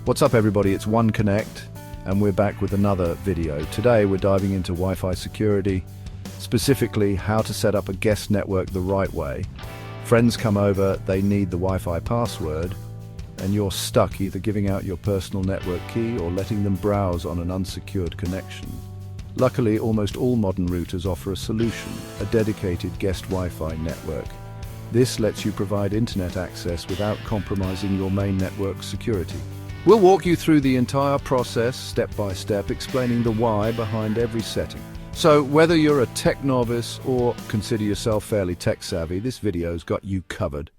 What's up everybody, it's Connect, and we're back with another video. Today we're diving into Wi-Fi security, specifically how to set up a guest network the right way. Friends come over, they need the Wi-Fi password, and you're stuck either giving out your personal network key or letting them browse on an unsecured connection. Luckily, almost all modern routers offer a solution, a dedicated guest Wi-Fi network. This lets you provide internet access without compromising your main network security. We'll walk you through the entire process, step by step, explaining the why behind every setting. So, whether you're a tech novice or consider yourself fairly tech savvy, this video's got you covered.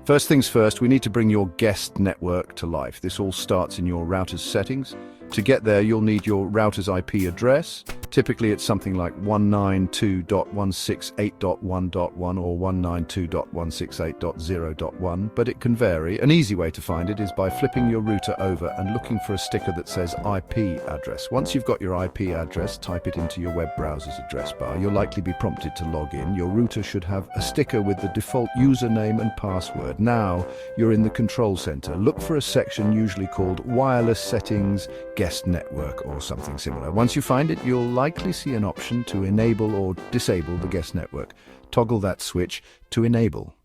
First things first, we need to bring your guest network to life. This all starts in your router's settings. To get there, you'll need your router's IP address. Typically, it's something like 192.168.1.1 or 192.168.0.1, but it can vary. An easy way to find it is by flipping your router over and looking for a sticker that says IP address. Once you've got your IP address, type it into your web browser's address bar. You'll likely be prompted to log in. Your router should have a sticker with the default username and password. Now, you're in the control center. Look for a section usually called Wireless Settings, Guest Network, or something similar. Once you find it, you'll likely see an option to enable or disable the guest network. Toggle that switch to enable.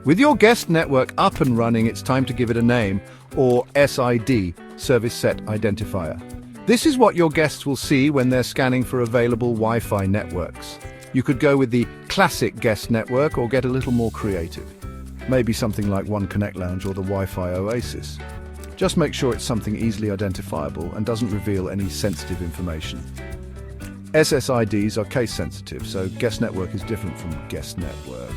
With your guest network up and running, it's time to give it a name, or SID, Service Set Identifier. This is what your guests will see when they're scanning for available Wi-Fi networks. You could go with the classic guest network or get a little more creative. Maybe something like Connect Lounge or the Wi-Fi Oasis. Just make sure it's something easily identifiable and doesn't reveal any sensitive information. SSIDs are case sensitive, so guest network is different from guest network.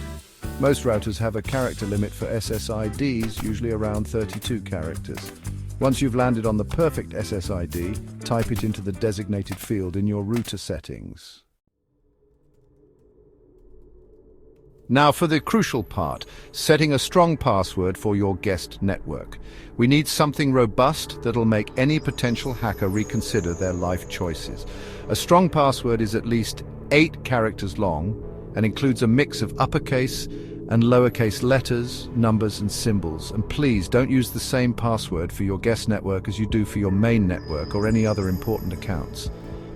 Most routers have a character limit for SSIDs, usually around 32 characters. Once you've landed on the perfect SSID, type it into the designated field in your router settings. Now for the crucial part, setting a strong password for your guest network. We need something robust that'll make any potential hacker reconsider their life choices. A strong password is at least 8 characters long and includes a mix of uppercase and lowercase letters, numbers and symbols. And please don't use the same password for your guest network as you do for your main network or any other important accounts.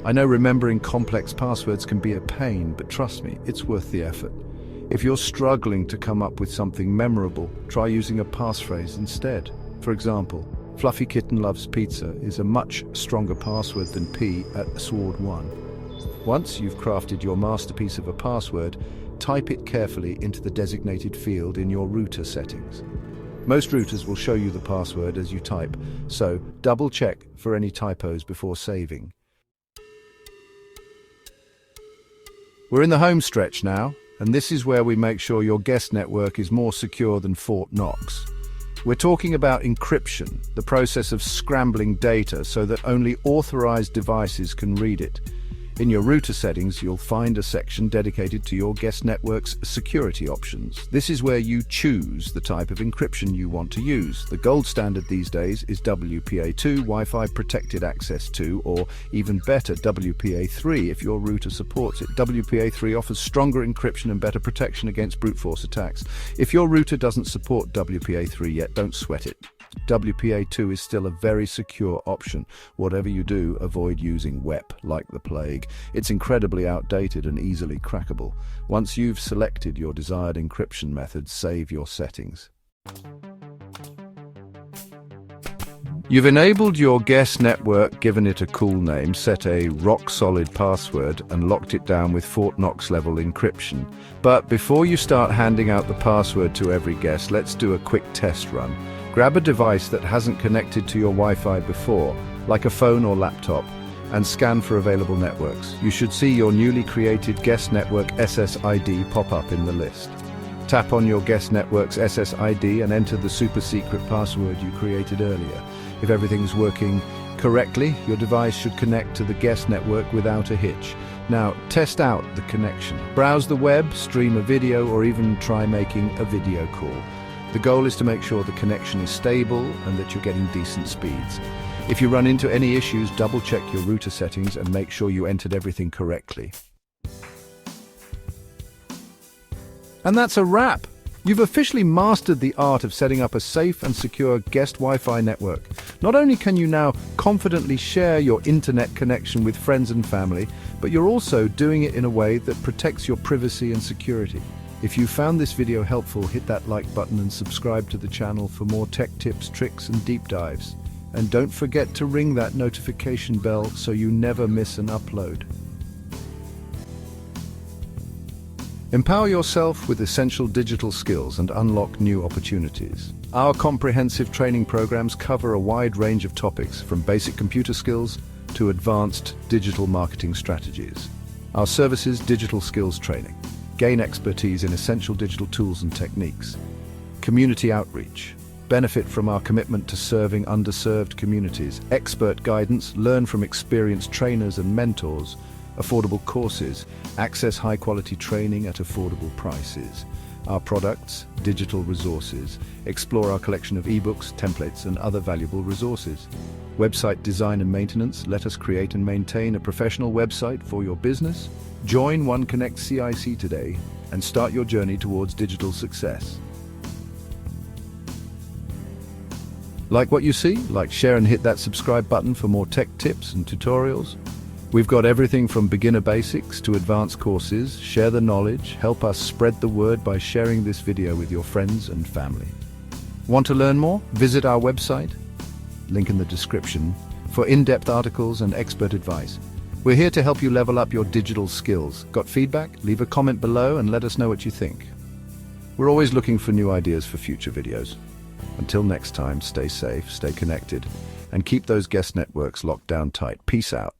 I know remembering complex passwords can be a pain, but trust me, it's worth the effort. If you're struggling to come up with something memorable, try using a passphrase instead. For example, Fluffy Kitten Loves Pizza is a much stronger password than P at Sword 1. Once you've crafted your masterpiece of a password, type it carefully into the designated field in your router settings. Most routers will show you the password as you type, so double check for any typos before saving. We're in the home stretch now, and this is where we make sure your guest network is more secure than Fort Knox. We're talking about encryption, the process of scrambling data so that only authorized devices can read it. In your router settings, you'll find a section dedicated to your guest network's security options. This is where you choose the type of encryption you want to use. The gold standard these days is WPA2, Wi-Fi Protected Access 2, or even better, WPA3 if your router supports it. WPA3 offers stronger encryption and better protection against brute force attacks. If your router doesn't support WPA3 yet, don't sweat it. WPA2 is still a very secure option. Whatever you do, avoid using WEP like the plague. It's incredibly outdated and easily crackable. Once you've selected your desired encryption method, save your settings. You've enabled your guest network, given it a cool name, set a rock-solid password, and locked it down with Fort Knox level encryption. But before you start handing out the password to every guest, let's do a quick test run. Grab a device that hasn't connected to your Wi-Fi before, like a phone or laptop, and scan for available networks. You should see your newly created guest network SSID pop up in the list. Tap on your guest network's SSID and enter the super secret password you created earlier. If everything's working correctly, your device should connect to the guest network without a hitch. Now, test out the connection. Browse the web, stream a video, or even try making a video call. The goal is to make sure the connection is stable and that you're getting decent speeds. If you run into any issues, double check your router settings and make sure you entered everything correctly. And that's a wrap! You've officially mastered the art of setting up a safe and secure guest Wi-Fi network. Not only can you now confidently share your internet connection with friends and family, but you're also doing it in a way that protects your privacy and security. If you found this video helpful, hit that like button and subscribe to the channel for more tech tips, tricks, and deep dives. And don't forget to ring that notification bell so you never miss an upload. Empower yourself with essential digital skills and unlock new opportunities. Our comprehensive training programs cover a wide range of topics, from basic computer skills to advanced digital marketing strategies. Our services: digital skills training. Gain expertise in essential digital tools and techniques. Community outreach. Benefit from our commitment to serving underserved communities. Expert guidance. Learn from experienced trainers and mentors. Affordable courses. Access high-quality training at affordable prices. Our products, digital resources. Explore our collection of ebooks, templates, and other valuable resources. Website design and maintenance. Let us create and maintain a professional website for your business. Join Connect CIC today and start your journey towards digital success. Like what you see? Like, share, and hit that subscribe button for more tech tips and tutorials. We've got everything from beginner basics to advanced courses. Share the knowledge. Help us spread the word by sharing this video with your friends and family. Want to learn more? Visit our website, link in the description, for in-depth articles and expert advice. We're here to help you level up your digital skills. Got feedback? Leave a comment below and let us know what you think. We're always looking for new ideas for future videos. Until next time, stay safe, stay connected, and keep those guest networks locked down tight. Peace out.